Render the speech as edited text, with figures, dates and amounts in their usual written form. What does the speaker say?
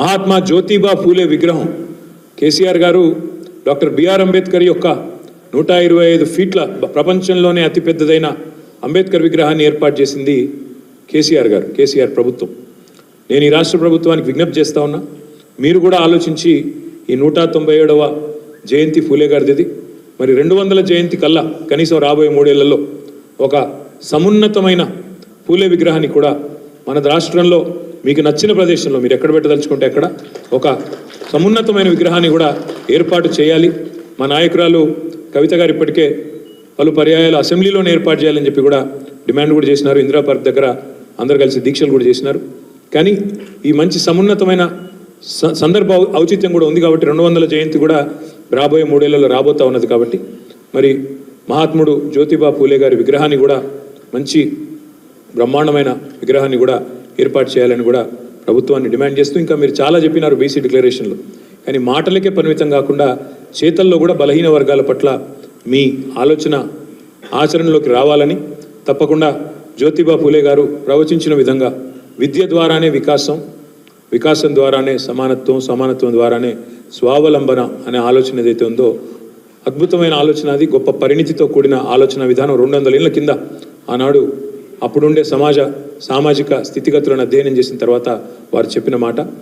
మహాత్మా జ్యోతిబా ఫూలే విగ్రహం కేసీఆర్ గారు doctor BR Ambedkar యొక్క 125 ఫీట్ల ప్రపంచంలోనే అతిపెద్దదైన అంబేద్కర్ విగ్రహాన్ని ఏర్పాటు చేసింది కేసీఆర్ ప్రభుత్వం. నేను ఈ రాష్ట్ర ప్రభుత్వానికి విజ్ఞప్తి చేస్తా ఉన్నా, మీరు కూడా ఆలోచించి ఈ 197వ జయంతి ఫూలే గారిది, మరి 200 జయంతి కల్లా కనీసం రాబోయే 3 ఏళ్లలో ఒక సమున్నతమైన ఫూలే విగ్రహాన్ని కూడా మన రాష్ట్రంలో మీకు నచ్చిన ప్రదేశంలో మీరు ఎక్కడ పెట్టదలుచుకుంటే అక్కడ ఒక సమున్నతమైన విగ్రహాన్ని కూడా ఏర్పాటు చేయాలి. మా నాయకురాలు కవిత గారు ఇప్పటికే పలు పర్యాయాలు అసెంబ్లీలోనే ఏర్పాటు చేయాలని చెప్పి కూడా డిమాండ్ కూడా చేసినారు. ఇందిరా పార్క్ దగ్గర అందరు కలిసి దీక్షలు కూడా చేసినారు. కానీ ఈ మంచి సమున్నతమైన సందర్భ ఔచిత్యం కూడా ఉంది కాబట్టి 200 జయంతి కూడా రాబోయే 3 ఏళ్లలో రాబోతా ఉన్నది. కాబట్టి మరి మహాత్ముడు జ్యోతిబా ఫూలే గారి విగ్రహాన్ని కూడా మంచి బ్రహ్మాండమైన విగ్రహాన్ని కూడా ఏర్పాటు చేయాలని కూడా ప్రభుత్వాన్ని డిమాండ్ చేస్తూ, ఇంకా మీరు చాలా చెప్పినారు బీసీ డిక్లరేషన్లో, కానీ మాటలకే పరిమితం కాకుండా చేతల్లో కూడా బలహీన వర్గాల పట్ల మీ ఆలోచన ఆచరణలోకి రావాలని, తప్పకుండా జ్యోతిబా ఫూలే గారు ప్రవచించిన విధంగా విద్య ద్వారానే వికాసం ద్వారానే సమానత్వం ద్వారానే స్వావలంబన అనే ఆలోచన ఏదైతే ఉందో అద్భుతమైన ఆలోచన, అది గొప్ప పరిణితితో కూడిన ఆలోచన విధానం. 200 ఏళ్ల కింద ఆనాడు అప్పుడుండే సామాజిక స్థితిగతులను అధ్యయనం చేసిన తర్వాత వారు చెప్పిన మాట.